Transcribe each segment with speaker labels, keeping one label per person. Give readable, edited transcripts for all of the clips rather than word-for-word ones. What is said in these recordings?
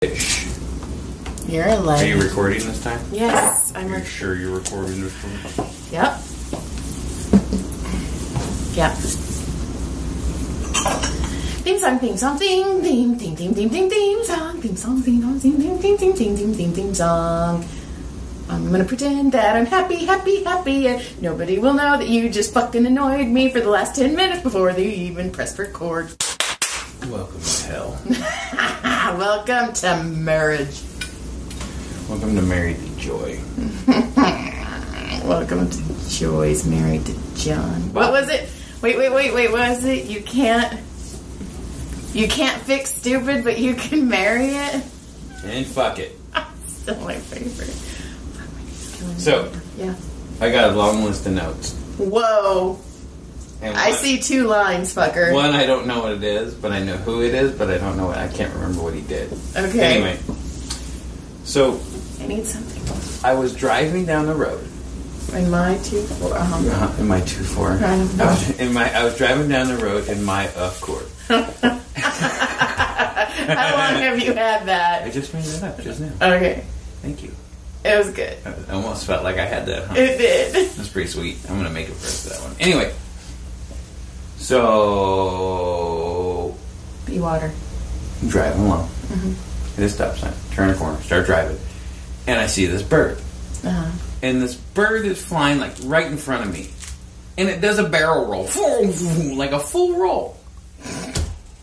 Speaker 1: You're a
Speaker 2: Are you recording this time?
Speaker 1: Yes, I'm.
Speaker 2: Are you sure you're recording this one?
Speaker 1: Yep. Yep. Theme song, theme song, theme song, theme song, theme song. I'm gonna pretend that I'm happy, and nobody will know that you just fucking annoyed me for the last 10 minutes before they even pressed record.
Speaker 2: Welcome to hell.
Speaker 1: Welcome to marriage.
Speaker 2: Welcome to Married to Joy.
Speaker 1: Welcome to Joy's married to John. What was it? Wait, what was it? You can't fix stupid, but you can marry it?
Speaker 2: And fuck it.
Speaker 1: Still my favorite.
Speaker 2: So,
Speaker 1: yeah.
Speaker 2: I got a long list of notes.
Speaker 1: Whoa.
Speaker 2: And
Speaker 1: I see 2 lines, fucker.
Speaker 2: One, I don't know what it is, but I know who it is, but I don't know I can't remember what he did.
Speaker 1: Okay.
Speaker 2: Anyway. So,
Speaker 1: I need something.
Speaker 2: I was driving down the road.
Speaker 1: In my 2-4.
Speaker 2: In my 2-4. I was driving down the road in my Accord.
Speaker 1: How long have you had that?
Speaker 2: I just made it up just now.
Speaker 1: Okay.
Speaker 2: Thank you.
Speaker 1: It was good.
Speaker 2: I almost felt like I had that, huh?
Speaker 1: It did.
Speaker 2: That's pretty sweet. I'm going to make it first that one. Anyway. So...
Speaker 1: Be water.
Speaker 2: I'm driving along.
Speaker 1: Mm-hmm.
Speaker 2: Hit a stop sign. Turn a corner. Start driving. And I see this bird.
Speaker 1: Uh-huh.
Speaker 2: And this bird is flying like right in front of me. And it does a barrel roll. Like a full roll.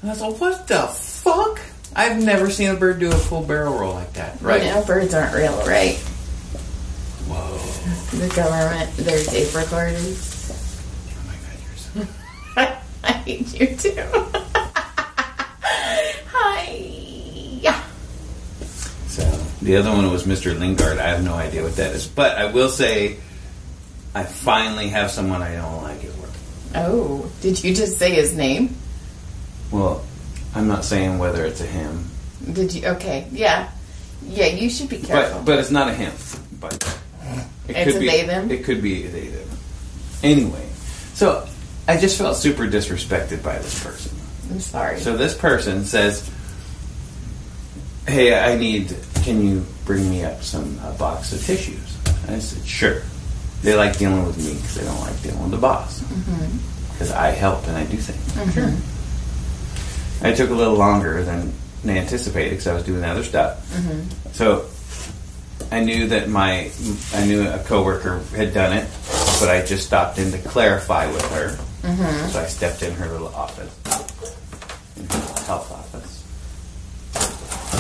Speaker 2: And I thought, what the fuck? I've never seen a bird do a full barrel roll like that. Right?
Speaker 1: You know, birds aren't real, right?
Speaker 2: Whoa.
Speaker 1: The government, they're tape recorders.
Speaker 2: Oh my god, you're so...
Speaker 1: I hate you too. Hi.
Speaker 2: So, the other one was Mr. Lingard. I have no idea what that is. But I will say, I finally have someone I don't like at work.
Speaker 1: Oh, did you just say his name?
Speaker 2: Well, I'm not saying whether it's a him.
Speaker 1: Did you? Okay, yeah. Yeah, you should be careful.
Speaker 2: But it's not a him. But
Speaker 1: it's a they, them?
Speaker 2: It could be a they, them. Anyway, so I just felt super disrespected by this person.
Speaker 1: I'm sorry.
Speaker 2: So this person says, hey, can you bring me up a box of tissues? And I said, sure. They like dealing with me because they don't like dealing with the boss. Because I help and I do things. Sure. It took a little longer than anticipated because I was doing other stuff. So I knew that a coworker had done it, but I just stopped in to clarify with her. So I stepped in her little office, in her health office.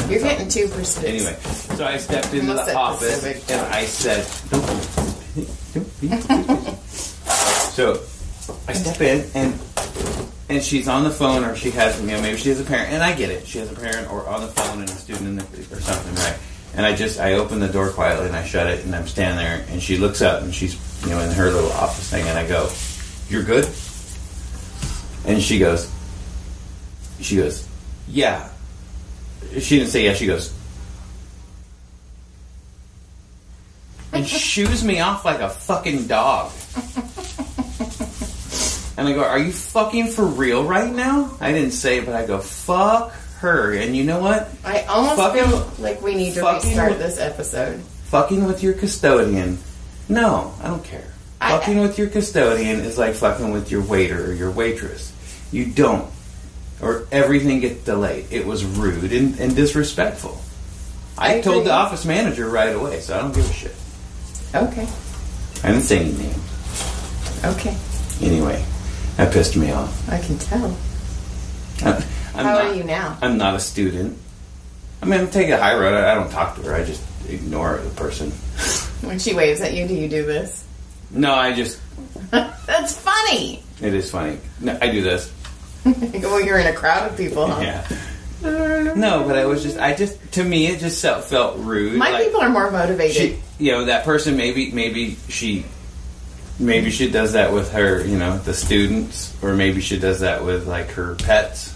Speaker 1: You're getting too specific.
Speaker 2: Anyway, so I stepped into the office and I said, so I step in and she's on the phone, or she has, maybe she has a parent, and I get it. She has a parent or on the phone and a student or something, right? And I open the door quietly and I shut it and I'm standing there and she looks up and she's, in her little office thing, and I go, "You're good?" And she goes, "Yeah." She didn't say yeah, she goes, and shoos me off like a fucking dog. And I go, "Are you fucking for real right now?" I didn't say it, but I go, "Fuck her." And you know what?
Speaker 1: I almost feel like we need to restart this episode.
Speaker 2: Fucking with your custodian. No, I don't care. Fucking with your custodian is like fucking with your waiter or your waitress. You don't. Or everything gets delayed. It was rude and disrespectful. I told the office manager right away, so I don't give a shit.
Speaker 1: Okay.
Speaker 2: I didn't say any names.
Speaker 1: Okay.
Speaker 2: Anyway, that pissed me off.
Speaker 1: I can tell.
Speaker 2: How
Speaker 1: are you now?
Speaker 2: I'm not a student. I'm taking a high road. I don't talk to her. I just ignore the person.
Speaker 1: When she waves at you, do you do this?
Speaker 2: No, I just...
Speaker 1: That's funny.
Speaker 2: It is funny. No, I do this.
Speaker 1: Well, you're in a crowd of people, huh?
Speaker 2: Yeah. No, but to me, it just felt rude.
Speaker 1: My people are more motivated.
Speaker 2: That person, maybe she does that with her, the students, or maybe she does that with, like, her pets.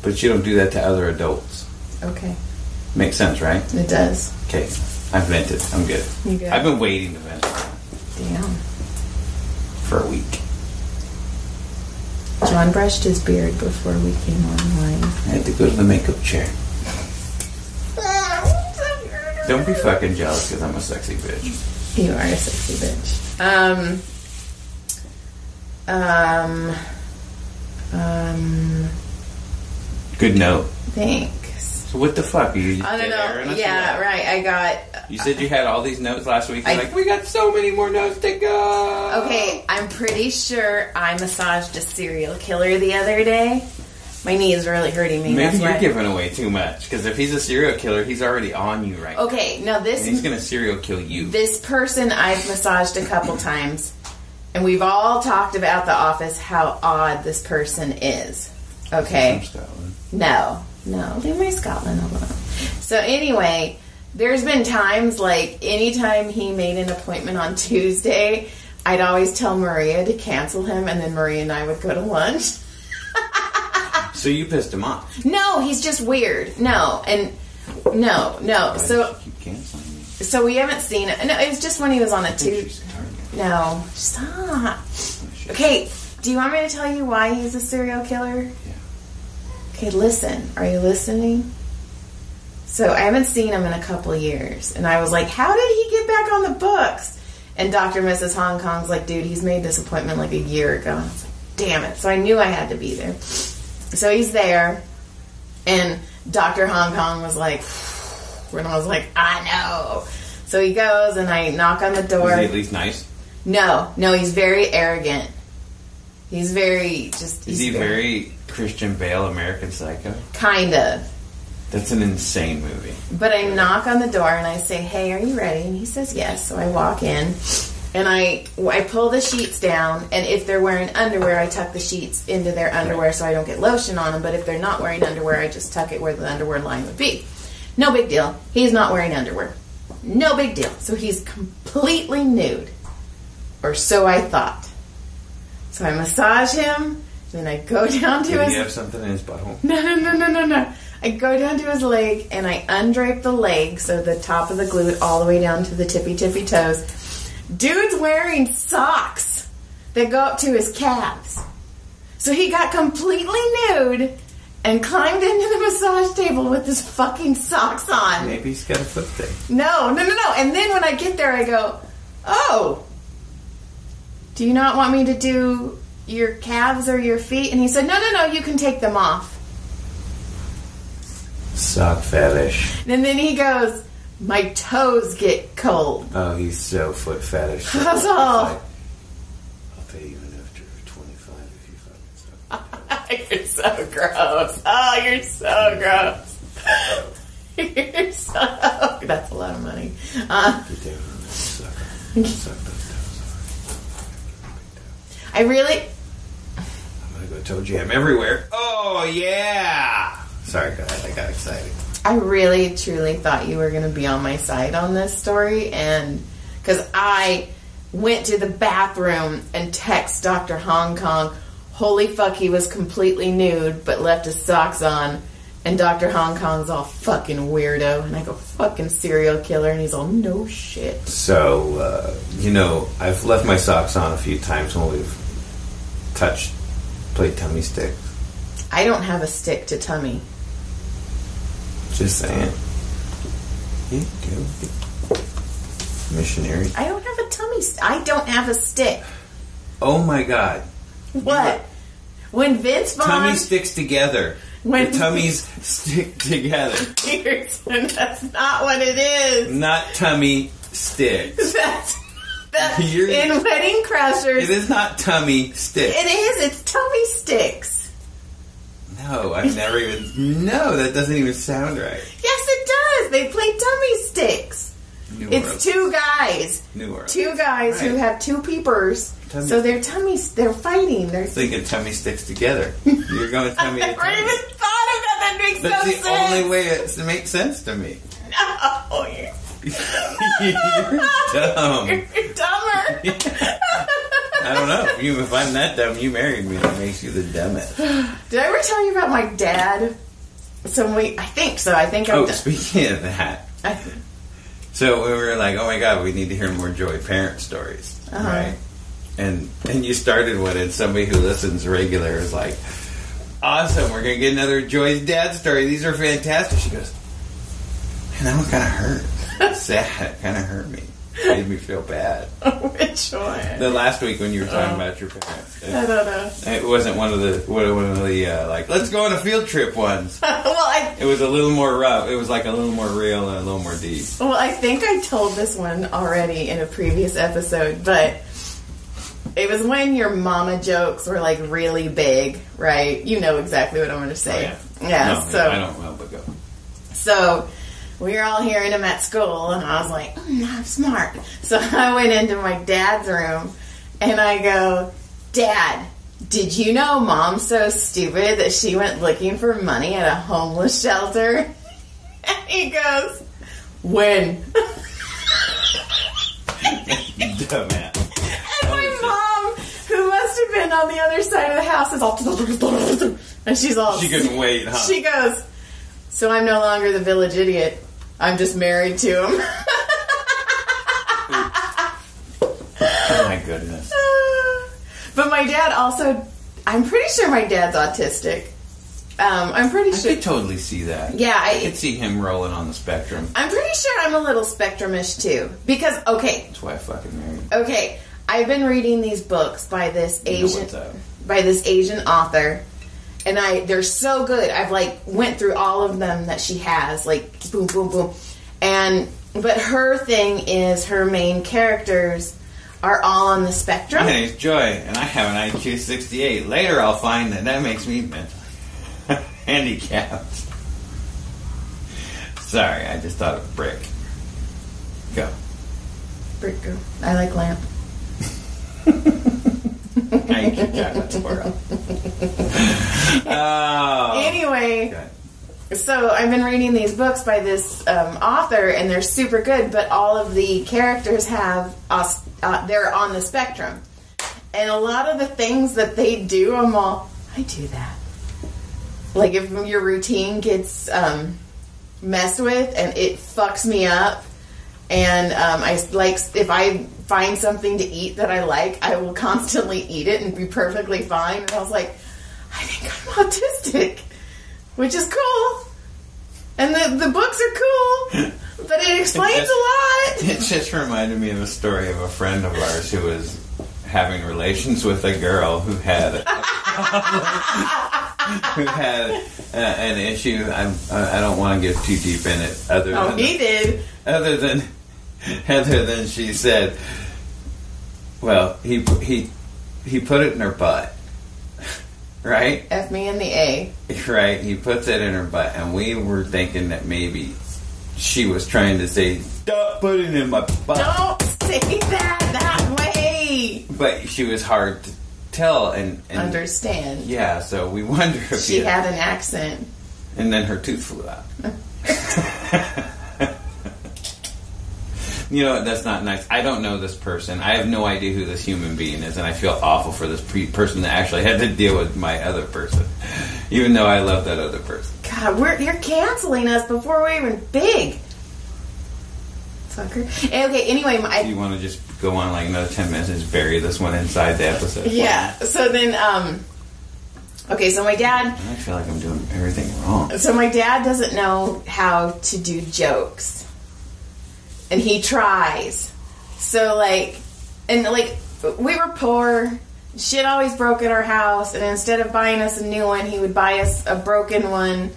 Speaker 2: But she don't do that to other adults.
Speaker 1: Okay.
Speaker 2: Makes sense, right?
Speaker 1: It does.
Speaker 2: Okay. I vented. I'm good.
Speaker 1: You good?
Speaker 2: I've been waiting to vent.
Speaker 1: Damn.
Speaker 2: For a week.
Speaker 1: John brushed his beard before we came online.
Speaker 2: I had to go to the makeup chair. Don't be fucking jealous because I'm a sexy bitch.
Speaker 1: You are a sexy bitch.
Speaker 2: Good note.
Speaker 1: Thanks.
Speaker 2: So what the fuck? Are you
Speaker 1: I don't know. Yeah, right. I got...
Speaker 2: You said you had all these notes last week. You're like, we got so many more notes to go.
Speaker 1: Okay, I'm pretty sure I massaged a serial killer the other day. My knee is really hurting me.
Speaker 2: Maybe you're giving away too much. Because if he's a serial killer, he's already on you right now.
Speaker 1: Okay, now this...
Speaker 2: And he's going to serial kill you. This
Speaker 1: person I've massaged a couple times. And we've all talked about The Office, how odd this person is. Okay?
Speaker 2: From Scotland.
Speaker 1: No, leave my Scotland alone. So anyway, there's been times, like, anytime he made an appointment on Tuesday, I'd always tell Maria to cancel him, and then Maria and I would go to lunch.
Speaker 2: So you pissed him off?
Speaker 1: No, he's just weird. No. So
Speaker 2: keep canceling me.
Speaker 1: So we haven't seen it. No, it's just when he was on a Tuesday. No, stop. Okay, do you want me to tell you why he's a serial killer?
Speaker 2: Yeah.
Speaker 1: Okay, listen. Are you listening? So I haven't seen him in a couple of years. And I was like, how did he get back on the books? And Dr. and Mrs. Hong Kong's like, dude, he's made this appointment like a year ago. I was like, damn it. So I knew I had to be there. So he's there. And Dr. Hong Kong was like, and I was like, I know. So he goes and I knock on the door.
Speaker 2: Is he at least nice?
Speaker 1: No, he's very arrogant. He's very just...
Speaker 2: Is he very Christian Bale, American Psycho?
Speaker 1: Kind of.
Speaker 2: That's an insane movie.
Speaker 1: But I knock on the door and I say, hey, are you ready? And he says yes. So I walk in and I pull the sheets down. And if they're wearing underwear, I tuck the sheets into their underwear so I don't get lotion on them. But if they're not wearing underwear, I just tuck it where the underwear line would be. No big deal. He's not wearing underwear. No big deal. So he's completely nude. Or so I thought. So I massage him. Then I go down to his...
Speaker 2: Did he have something in his butthole?
Speaker 1: No. I go down to his leg and I undrape the leg, so the top of the glute all the way down to the tippy toes. Dude's wearing socks that go up to his calves. So he got completely nude and climbed into the massage table with his fucking socks on.
Speaker 2: Maybe he's got a foot thing.
Speaker 1: No. And then when I get there, I go, oh, do you not want me to do your calves or your feet? And he said, no, you can take them off.
Speaker 2: Sock fetish.
Speaker 1: And then he goes, my toes get cold.
Speaker 2: Oh, he's so foot fetish.
Speaker 1: That's all.
Speaker 2: Like, I'll pay you an extra $25 if you fucking suck.
Speaker 1: You're so gross. Oh, you're so gross. You're so... That's a lot of money.
Speaker 2: Get down on that sucker. Suck those toes off.
Speaker 1: I really...
Speaker 2: I'm going to go toe jam everywhere. Oh, yeah! Sorry, guys. I got excited.
Speaker 1: I really, truly thought you were going to be on my side on this story. And because I went to the bathroom and text Dr. Hong Kong, holy fuck, he was completely nude, but left his socks on. And Dr. Hong Kong's all fucking weirdo. And I go, fucking serial killer. And he's all, no shit.
Speaker 2: So, I've left my socks on a few times when we've played tummy sticks.
Speaker 1: I don't have a stick to tummy.
Speaker 2: Just saying. Yeah, do. Missionary.
Speaker 1: I don't have a tummy I don't have a stick.
Speaker 2: Oh my God.
Speaker 1: What? When Vince Vaughn...
Speaker 2: Tummy sticks together. When the tummies stick together.
Speaker 1: That's not what it is.
Speaker 2: Not tummy sticks.
Speaker 1: That's in Wedding Crashers.
Speaker 2: It is not tummy sticks.
Speaker 1: It is. It's tummy sticks.
Speaker 2: No, I've never even... No, that doesn't even sound right.
Speaker 1: Yes, it does. They play tummy sticks. It's two guys. Two guys who have two peepers. So they're they're fighting. They're
Speaker 2: thinking tummy sticks together. You're going tummy to tummy.
Speaker 1: I never even thought of that. That makes no sense.
Speaker 2: That's the only way it makes sense to me.
Speaker 1: No,
Speaker 2: you're dumb.
Speaker 1: You're dumber.
Speaker 2: I don't know. If I'm that dumb, you married me. That makes you the dumbest.
Speaker 1: Did I ever tell you about my dad? I think so. I think
Speaker 2: speaking of that. So we were like, oh my God, we need to hear more Joey parent stories. Uh-huh. Right? And you started one, and somebody who listens regular is like, awesome, we're going to get another Joy's dad story. These are fantastic. She goes, man, that one kind of hurt. sad. It kind of hurt me. It made me feel bad.
Speaker 1: Which one?
Speaker 2: The last week when you were talking about your parents.
Speaker 1: I don't know.
Speaker 2: It wasn't one of the like, let's go on a field trip ones. It was a little more rough. It was like a little more real and a little more deep.
Speaker 1: Well, I think I told this one already in a previous episode, but it was when your mama jokes were like really big, right? You know exactly what I'm going to say.
Speaker 2: Oh,
Speaker 1: yeah.
Speaker 2: No,
Speaker 1: So
Speaker 2: I don't know, but go.
Speaker 1: So we were all hearing him at school, and I was like, I'm smart. So I went into my dad's room, and I go, Dad, did you know Mom's so stupid that she went looking for money at a homeless shelter? And he goes, when?
Speaker 2: Dumbass.
Speaker 1: And my mom, who must have been on the other side of the house, is all, and she's all,
Speaker 2: She couldn't wait, huh?
Speaker 1: She goes, so I'm no longer the village idiot. I'm just married to him.
Speaker 2: Oh my goodness.
Speaker 1: But my dad also, I'm pretty sure my dad's autistic. I'm pretty sure.
Speaker 2: I could totally see that.
Speaker 1: Yeah,
Speaker 2: I could see him rolling on the spectrum.
Speaker 1: I'm pretty sure I'm a little spectrumish too. Because, okay.
Speaker 2: That's why I fucking married.
Speaker 1: Okay, I've been reading these books by this Asian author. And they're so good. I've like went through all of them that she has, like boom, boom, boom. But her thing is her main characters are all on the spectrum.
Speaker 2: My name's Joy, and I have an IQ 68. Later, I'll find that makes me mentally handicapped. Sorry, I just thought of Brick. Go.
Speaker 1: Brick, go. I like lamp.
Speaker 2: I keep chocolate squirrel.
Speaker 1: Anyway, so I've been reading these books by this author, and they're super good. But all of the characters have they're on the spectrum, and a lot of the things that they do, I do that. Like if your routine gets messed with, and it fucks me up, and I like if I find something to eat that I like, I will constantly eat it and be perfectly fine. And I was like, I think I'm autistic, which is cool. And the books are cool, but it explains a lot.
Speaker 2: It just reminded me of a story of a friend of ours who was having relations with a girl who had an issue. I don't want to get too deep in it.
Speaker 1: He did.
Speaker 2: Other than she said, well, he put it in her butt, right?
Speaker 1: F me in the A.
Speaker 2: Right, he puts it in her butt, and we were thinking that maybe she was trying to say, "Don't put it in my butt."
Speaker 1: Don't say that way.
Speaker 2: But she was hard to tell and understand. Yeah, so we wonder if
Speaker 1: she had an accent,
Speaker 2: and then her tooth flew out. You know, that's not nice. I don't know this person. I have no idea who this human being is, and I feel awful for this person that actually had to deal with my other person, even though I love that other person.
Speaker 1: God, you're canceling us before we're even big. Fucker. Okay, anyway.
Speaker 2: Do you want to just go on like another 10 minutes and just bury this one inside the episode?
Speaker 1: Yeah, so then, okay, so my dad...
Speaker 2: I feel like I'm doing everything wrong.
Speaker 1: So my dad doesn't know how to do jokes. And he tries. So, like, we were poor. Shit always broke at our house. And instead of buying us a new one, he would buy us a broken one.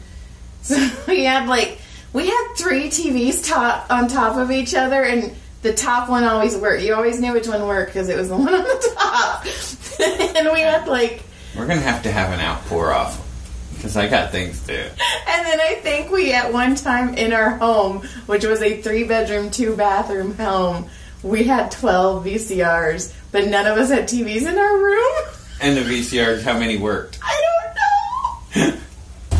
Speaker 1: So we had 3 TVs on top of each other. And the top one always worked. You always knew which one worked because it was the one on the top. And we had, We're
Speaker 2: going to have an outpour off. Because I got things to do.
Speaker 1: And then I think we, at one time in our home, which was a 3-bedroom, 2-bathroom home, we had 12 VCRs, but none of us had TVs in our room.
Speaker 2: And the VCRs, how many worked?
Speaker 1: I don't know. It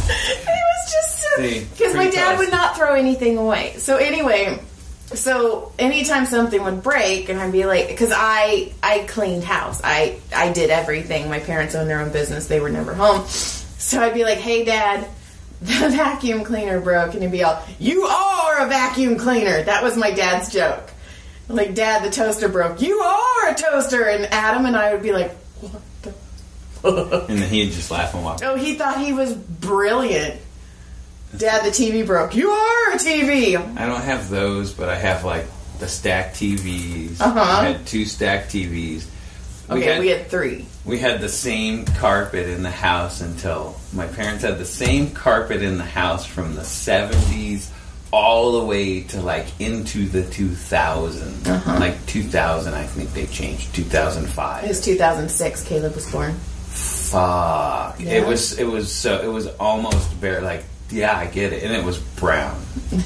Speaker 1: was just so... Because my dad would not throw anything away. So anyway, anytime something would break, and I'd be like... Because I cleaned house. I did everything. My parents owned their own business. They were never home. So I'd be like, hey, Dad, the vacuum cleaner broke. And he'd be all, you are a vacuum cleaner. That was my dad's joke. Like, Dad, the toaster broke. You are a toaster. And Adam and I would be like, what the fuck?
Speaker 2: And then he'd just laugh and walk.
Speaker 1: Oh, he thought he was brilliant. Dad, the TV broke. You are a TV.
Speaker 2: I don't have those, but I have like the stacked TVs. I had 2 stacked TVs. We had 3. We had the same carpet in the house until my parents had the same carpet in the house from the 70s all the way to like into the 2000s. Like 2000, I think they changed. 2005.
Speaker 1: It was 2006. Caleb was born.
Speaker 2: Fuck. Yeah. It was almost bare. Like, yeah, I get it, and it was brown.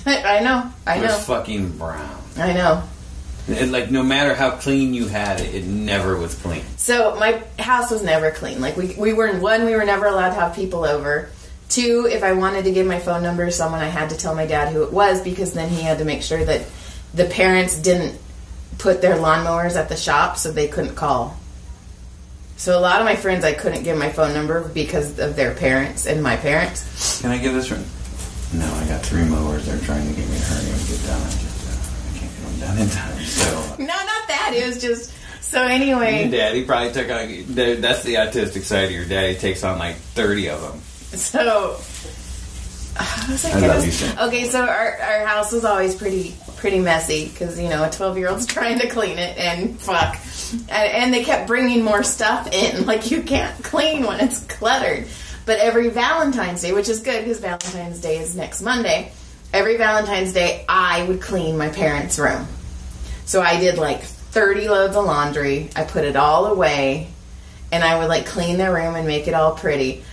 Speaker 1: I know.
Speaker 2: It was fucking brown.
Speaker 1: I know.
Speaker 2: And like, no matter how clean you had it, it never was clean.
Speaker 1: So my house was never clean. Like we were never allowed to have people over. 2, if I wanted to give my phone number to someone, I had to tell my dad who it was, because then he had to make sure that the parents didn't put their lawnmowers at the shop so they couldn't call. So a lot of my friends, I couldn't give my phone number because of their parents and my parents.
Speaker 2: Can I give this one? No, I got 3 mowers. They're trying to get me to hurry and get done. I can't get them done in time. So
Speaker 1: no, not that. It was just... So anyway...
Speaker 2: Your daddy probably took on... That's the autistic side of your daddy. Takes on like 30 of them.
Speaker 1: So... I love you, Sam. Okay, so our house was always pretty messy because, you know, a 12-year-old's trying to clean it, and fuck. And they kept bringing more stuff in. Like, you can't clean when it's cluttered. But every Valentine's Day, which is good because Valentine's Day is next Monday, every Valentine's Day I would clean my parents' room. So I did like 30 loads of laundry. I put it all away, and I would like clean their room and make it all pretty.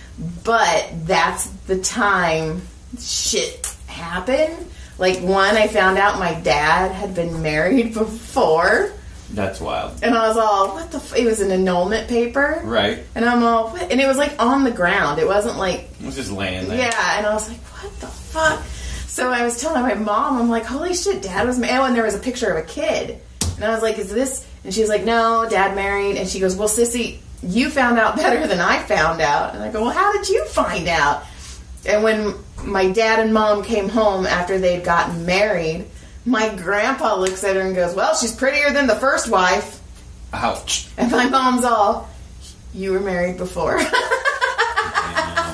Speaker 1: But that's the time shit happened. Like, I found out my dad had been married before.
Speaker 2: That's wild.
Speaker 1: And I was all, what the it was an annulment paper.
Speaker 2: Right.
Speaker 1: And I'm all, what? And it was like on the ground. It wasn't like...
Speaker 2: It was just laying there.
Speaker 1: Yeah, and I was like, what the fuck? So I was telling my mom, I'm like, holy shit, Dad was married. Oh, and there was a picture of a kid. And I was like, is this... And she was like, no, Dad married. And she goes, well, Sissy, you found out better than I found out. And I go, well, how did you find out? And when my dad and mom came home after they'd gotten married, my grandpa looks at her and goes, well, she's prettier than the first wife.
Speaker 2: Ouch.
Speaker 1: And my mom's all, you were married before.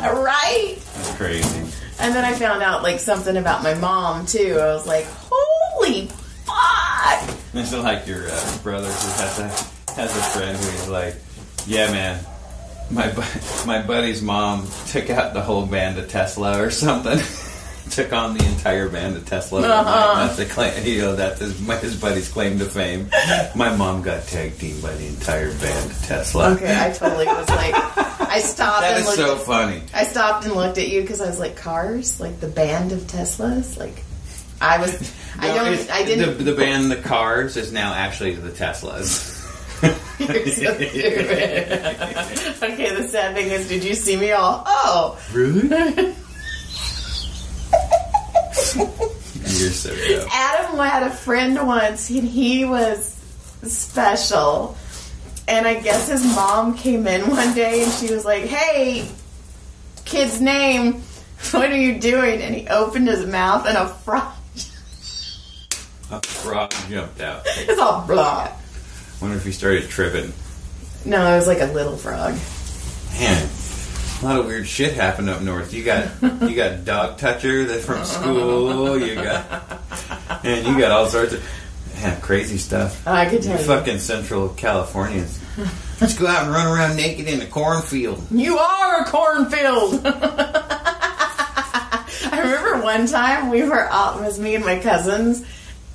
Speaker 1: Right?
Speaker 2: That's crazy.
Speaker 1: And then I found out, like, something about my mom, too. I was like, holy fuck.
Speaker 2: This is like your brother who has a friend who's like, yeah, man, my buddy's mom took out the whole band of Tesla or something. Took on the entire band of Tesla. That's the claim. You know, that's his buddy's claim to fame. My mom got tag teamed by the entire band of Tesla.
Speaker 1: Okay, I totally was like, I stopped.
Speaker 2: That
Speaker 1: and
Speaker 2: is
Speaker 1: looked
Speaker 2: so
Speaker 1: at,
Speaker 2: funny.
Speaker 1: I stopped and looked at you because I was like, cars, like the band of Teslas, like I was. I didn't.
Speaker 2: The band, the Cars, is now actually the Teslas.
Speaker 1: You're so stupid. Okay, the sad thing is, did you see me all? Oh,
Speaker 2: really? You're so dope.
Speaker 1: Adam had a friend once, and he was special. And I guess his mom came in one day, and she was like, hey, kid's name, what are you doing? And he opened his mouth, and a frog
Speaker 2: jumped out.
Speaker 1: It's all blah.
Speaker 2: Wonder if he started tripping.
Speaker 1: No, it was like a little frog.
Speaker 2: Man, a lot of weird shit happened up north. You got Dog Toucher that's from school. You got all sorts of crazy stuff.
Speaker 1: I could tell you.
Speaker 2: Fucking Central Californians. Let's go out and run around naked in a cornfield.
Speaker 1: You are a cornfield. I remember one time it was me and my cousins,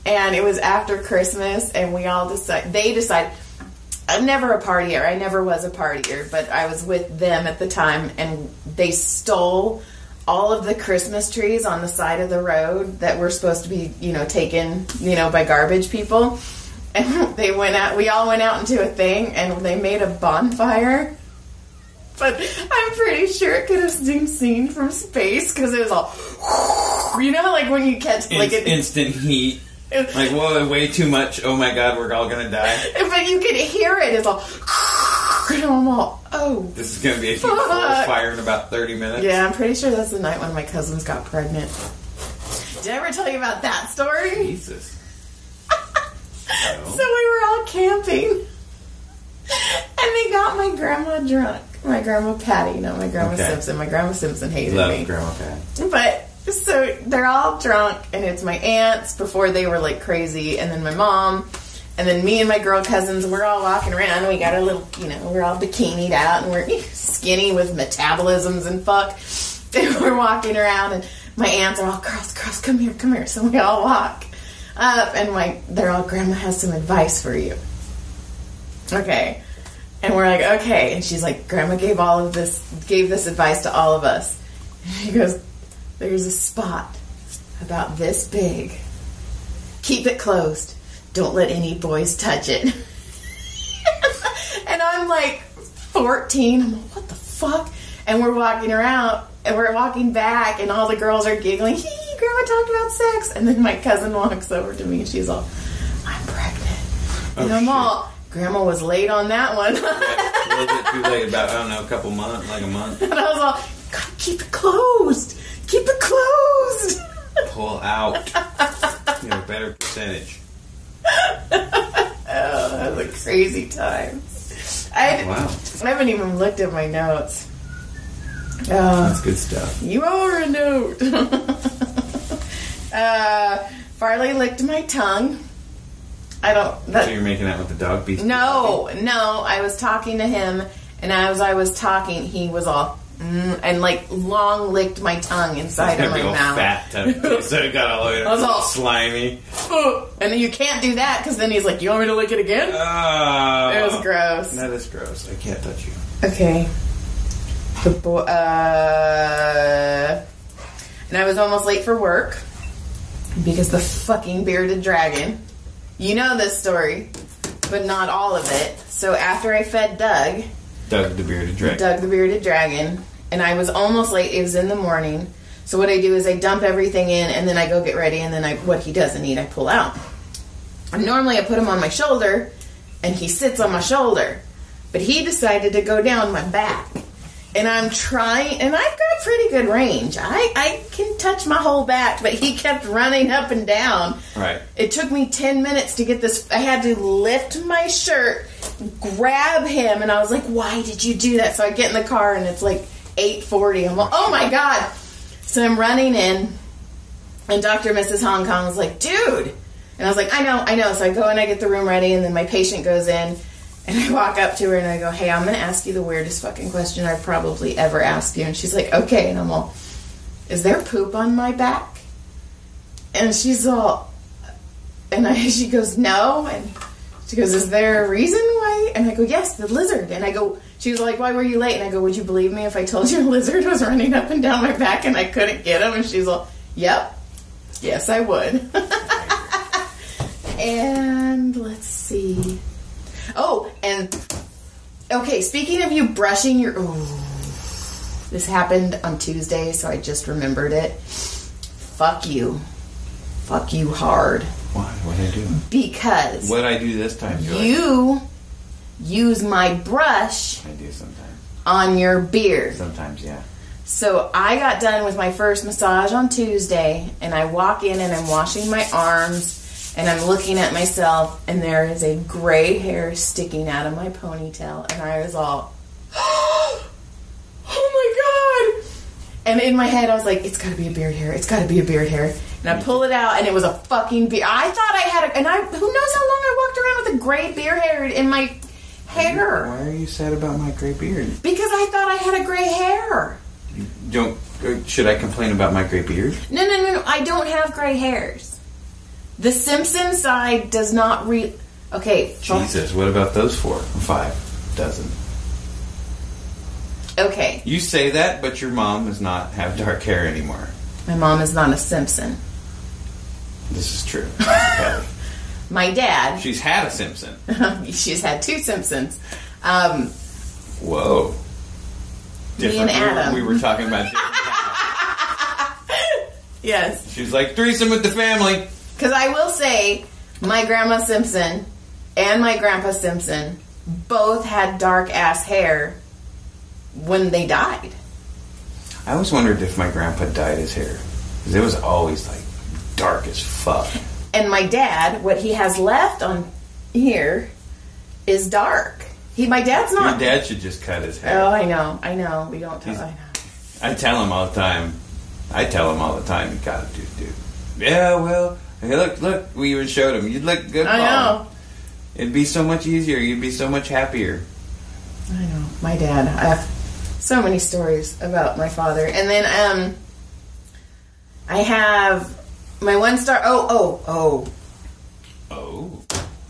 Speaker 1: and it was after Christmas, and they decided. I'm never a partier. I never was a partier, but I was with them at the time, and they stole all of the Christmas trees on the side of the road that were supposed to be, taken, by garbage people. And we all went out into a thing, and they made a bonfire. But I'm pretty sure it could have been seen from space, because it was all, like when you catch, like
Speaker 2: instant heat. Like, whoa, way too much. Oh my God, we're all gonna die.
Speaker 1: But you could hear it. It's all, and I'm all, oh.
Speaker 2: This is gonna be a huge forest fire in about 30 minutes.
Speaker 1: Yeah, I'm pretty sure that's the night when my cousins got pregnant. Did I ever tell you about that story?
Speaker 2: Jesus. No.
Speaker 1: So we were all camping, and they got my grandma drunk. My grandma Patty, not my grandma Simpson. My grandma Simpson hated
Speaker 2: Love
Speaker 1: me.
Speaker 2: Grandma Patty.
Speaker 1: But So they're all drunk, and it's my aunts before they were like crazy, and then my mom, and then me and my girl cousins. We're all walking around. We got our little, we're all bikinied out, and we're skinny with metabolisms and fuck. And we're walking around, and my aunts are all, girls, come here. So we all walk up, and they're all, Grandma has some advice for you. Okay. And we're like, okay. And she's like, Grandma gave this advice to all of us. And she goes, there's a spot about this big. Keep it closed. Don't let any boys touch it. And I'm like 14. I'm like, what the fuck? And we're walking around, and we're walking back, and all the girls are giggling. Hee, Grandma talked about sex. And then my cousin walks over to me, and she's all, I'm pregnant. And I'm all, Grandma was late on that one.
Speaker 2: A little bit too late, about, I don't know, a couple months, like a month.
Speaker 1: And I was all, gotta keep it closed. Keep it closed.
Speaker 2: Pull out. You know, better percentage.
Speaker 1: Oh, that was a crazy time.
Speaker 2: Wow.
Speaker 1: I haven't even looked at my notes.
Speaker 2: That's good stuff.
Speaker 1: You are a note. Farley licked my tongue.
Speaker 2: So you're making out with the dog beast?
Speaker 1: No. I was talking to him, and as I was talking, he was all and like long licked my tongue inside of my mouth.
Speaker 2: Fat tongue. So it got all over.
Speaker 1: I was all
Speaker 2: slimy.
Speaker 1: And then you can't do that because then he's like, "You want me to lick it again?" It was gross.
Speaker 2: That is gross. I can't touch you.
Speaker 1: Okay. And I was almost late for work because the fucking bearded dragon. You know this story, but not all of it. So after I fed Doug
Speaker 2: the bearded
Speaker 1: dragon, and I was almost late. It was in the morning. So what I do is I dump everything in, and then I go get ready, and then what he doesn't eat, I pull out. And normally I put him on my shoulder, and he sits on my shoulder. But he decided to go down my back. And I'm trying, and I've got pretty good range. I can touch my whole back, but he kept running up and down.
Speaker 2: Right.
Speaker 1: It took me 10 minutes to get this. I had to lift my shirt, grab him, and I was like, why did you do that? So I get in the car, and it's like 8:40. I'm like, oh my God. So I'm running in, and Dr. and Mrs. Hong Kong was like, dude. And I was like, I know. So I go and I get the room ready, and then my patient goes in. And I walk up to her and I go, hey, I'm going to ask you the weirdest fucking question I've probably ever asked you. And she's like, okay. And I'm all, is there poop on my back? And she's all, she goes, no. And she goes, is there a reason why? And I go, yes, the lizard. And I go, she was like, why were you late? And I go, would you believe me if I told you a lizard was running up and down my back and I couldn't get him? And she's all, yep. Yes, I would. And let's see. Oh, and okay, speaking of you brushing your... this happened on Tuesday, so I just remembered it. Fuck you. Fuck you hard.
Speaker 2: Why? What did I do?
Speaker 1: Because...
Speaker 2: What did I do this time, Joy?
Speaker 1: You use my brush...
Speaker 2: I do sometimes.
Speaker 1: ...on your beard.
Speaker 2: Sometimes, yeah.
Speaker 1: So I got done with my first massage on Tuesday, and I walk in and I'm washing my arms... And I'm looking at myself, and there is a gray hair sticking out of my ponytail. And I was all, oh my God. And in my head, I was like, it's got to be a beard hair. It's got to be a beard hair. And I pull it out, and it was a fucking beard. I thought I had who knows how long I walked around with a gray beard hair in my hair.
Speaker 2: Why are you sad about my gray beard?
Speaker 1: Because I thought I had a gray hair.
Speaker 2: Should I complain about my gray beard?
Speaker 1: No. I don't have gray hairs. The Simpson side does not Okay.
Speaker 2: Jesus, what about those 4 or 5 dozen?
Speaker 1: Okay.
Speaker 2: You say that, but your mom does not have dark hair anymore.
Speaker 1: My mom is not a Simpson.
Speaker 2: This is true. Okay.
Speaker 1: My dad...
Speaker 2: She's had a Simpson.
Speaker 1: She's had 2 Simpsons.
Speaker 2: Whoa.
Speaker 1: Me and Adam.
Speaker 2: We were talking about...
Speaker 1: Yes.
Speaker 2: She's like, threesome with the family.
Speaker 1: Because I will say, my Grandma Simpson and my Grandpa Simpson both had dark-ass hair when they died.
Speaker 2: I always wondered if my grandpa dyed his hair. Because it was always, like, dark as fuck.
Speaker 1: And my dad, what he has left on here is dark. My dad's not...
Speaker 2: Your dad should just cut his hair.
Speaker 1: Oh, I know. We don't tell... I know.
Speaker 2: I tell him all the time, I tell him all the time, you gotta do, dude. Yeah, well, hey, look, we even showed him. You'd look good,
Speaker 1: I know.
Speaker 2: It'd be so much easier. You'd be so much happier.
Speaker 1: I know. My dad. I have so many stories about my father. And then I have my one star. Oh.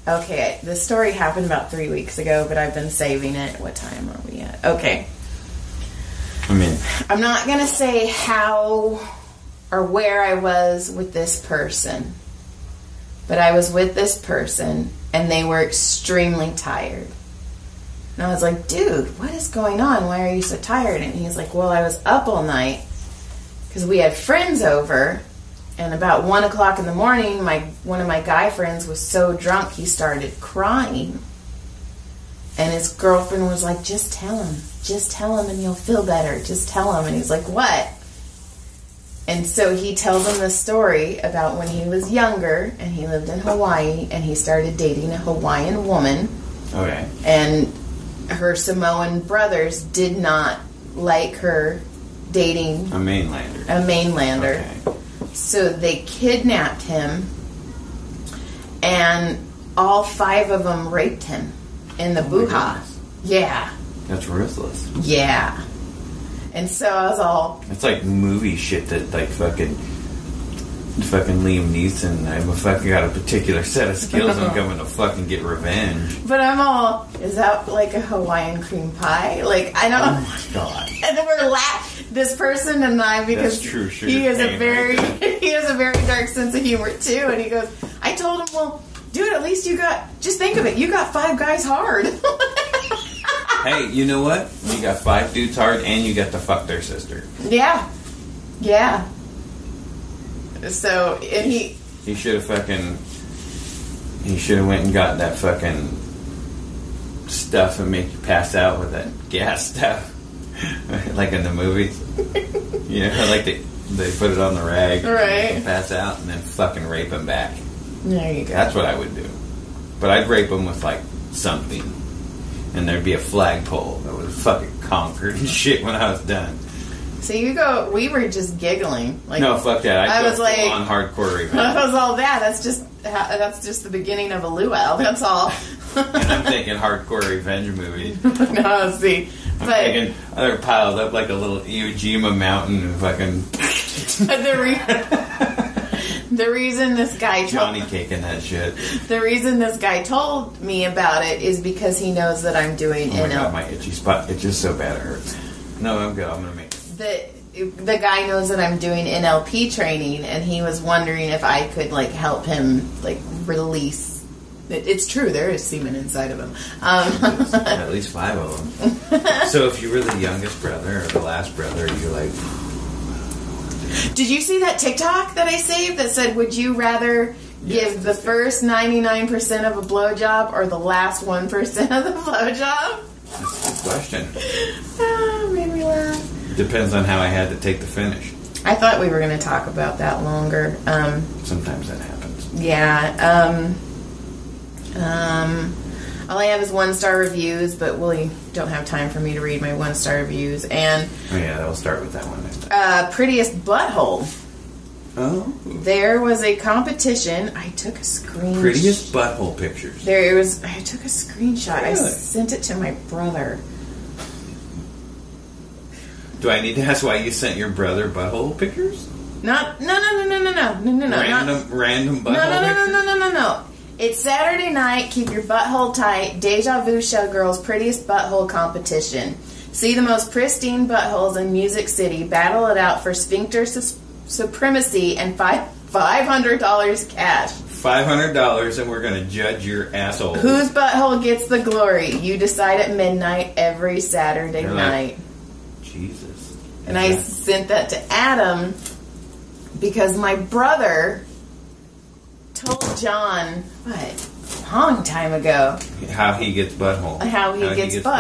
Speaker 1: Okay, this story happened about 3 weeks ago, but I've been saving it. What time are we at? Okay. I'm not going to say how or where I was with this person, but I was with this person, and they were extremely tired. And I was like, dude, what is going on? Why are you so tired? And he's like, well, I was up all night because we had friends over. And about 1 o'clock in the morning, one of my guy friends was so drunk he started crying. And his girlfriend was like, just tell him and you'll feel better. Just tell him. And he's like, what? And so he tells him the story about when he was younger and he lived in Hawaii and he started dating a Hawaiian woman.
Speaker 2: Okay.
Speaker 1: And her Samoan brothers did not like her dating
Speaker 2: a mainlander.
Speaker 1: Okay. So they kidnapped him, and all 5 of them raped him in the buha. Yeah.
Speaker 2: That's ruthless.
Speaker 1: Yeah. And so I was all...
Speaker 2: It's like movie shit that, like, fucking Liam Neeson. I've got a particular set of skills. I'm coming to fucking get revenge.
Speaker 1: But I'm all... Is that like a Hawaiian cream pie? Like, I don't...
Speaker 2: Oh, my God.
Speaker 1: And then we're laughing. This person and I, because he has a very dark sense of humor too, and he goes, I told him, well, dude, at least just think of it, you got 5 guys hard.
Speaker 2: Hey, you know what? You got 5 dudes hard, and you got to fuck their sister.
Speaker 1: Yeah. So, and he
Speaker 2: should have went and got that fucking stuff and make you pass out with that gas stuff. Like in the movies. You know, like they put it on the rag.
Speaker 1: Right.
Speaker 2: Pass out and then fucking rape him back.
Speaker 1: There you go.
Speaker 2: That's what I would do. But I'd rape him with, like, something. And there'd be a flagpole that was fucking conquered and shit when I was done.
Speaker 1: So we were just giggling. Like,
Speaker 2: no, fuck that. I was
Speaker 1: like,
Speaker 2: on hardcore revenge.
Speaker 1: I was all that. That's just the beginning of a luau. That's all.
Speaker 2: And I'm thinking hardcore revenge movie.
Speaker 1: No, see.
Speaker 2: I'm thinking they're piled up like a little Iwo Jima mountain and fucking... The reason this guy Johnny caking that shit.
Speaker 1: The reason this guy told me about it is because he knows that I'm doing
Speaker 2: NLP. God, my itchy spot. It's just so bad it hurts. No, I'm good. I'm going to make it.
Speaker 1: The guy knows that I'm doing NLP training, and he was wondering if I could, like, help him, like, release. It's true, there is semen inside of him.
Speaker 2: At least 5 of them. So if you were the youngest brother or the last brother, you're like...
Speaker 1: Did you see that TikTok that I saved that said, would you rather give the first 99% of a blowjob or the last 1% of the blowjob?
Speaker 2: That's a good question.
Speaker 1: Made me laugh.
Speaker 2: Depends on how I had to take the finish.
Speaker 1: I thought we were going to talk about that longer.
Speaker 2: Sometimes that happens.
Speaker 1: Yeah. All I have is 1-star reviews, but we don't have time for me to read my 1-star reviews. And
Speaker 2: oh yeah, I'll start with that one next time.
Speaker 1: Prettiest Butthole.
Speaker 2: Oh.
Speaker 1: There was a competition. I took a screenshot.
Speaker 2: Prettiest Butthole pictures.
Speaker 1: I took a screenshot.
Speaker 2: Really?
Speaker 1: I sent it to my brother.
Speaker 2: Do I need to ask why you sent your brother butthole pictures?
Speaker 1: No.
Speaker 2: Random butthole pictures?
Speaker 1: No. It's Saturday night. Keep your butthole tight. Deja Vu Showgirls Prettiest Butthole Competition. See the most pristine buttholes in Music City. Battle it out for sphincter supremacy and $500 cash.
Speaker 2: $500, and we're going to judge your asshole.
Speaker 1: Whose butthole gets the glory? You decide at midnight every Saturday night.
Speaker 2: Jesus.
Speaker 1: And I sent that to Adam because my brother told John, a long time ago,
Speaker 2: how he gets butthole.
Speaker 1: How he gets butt.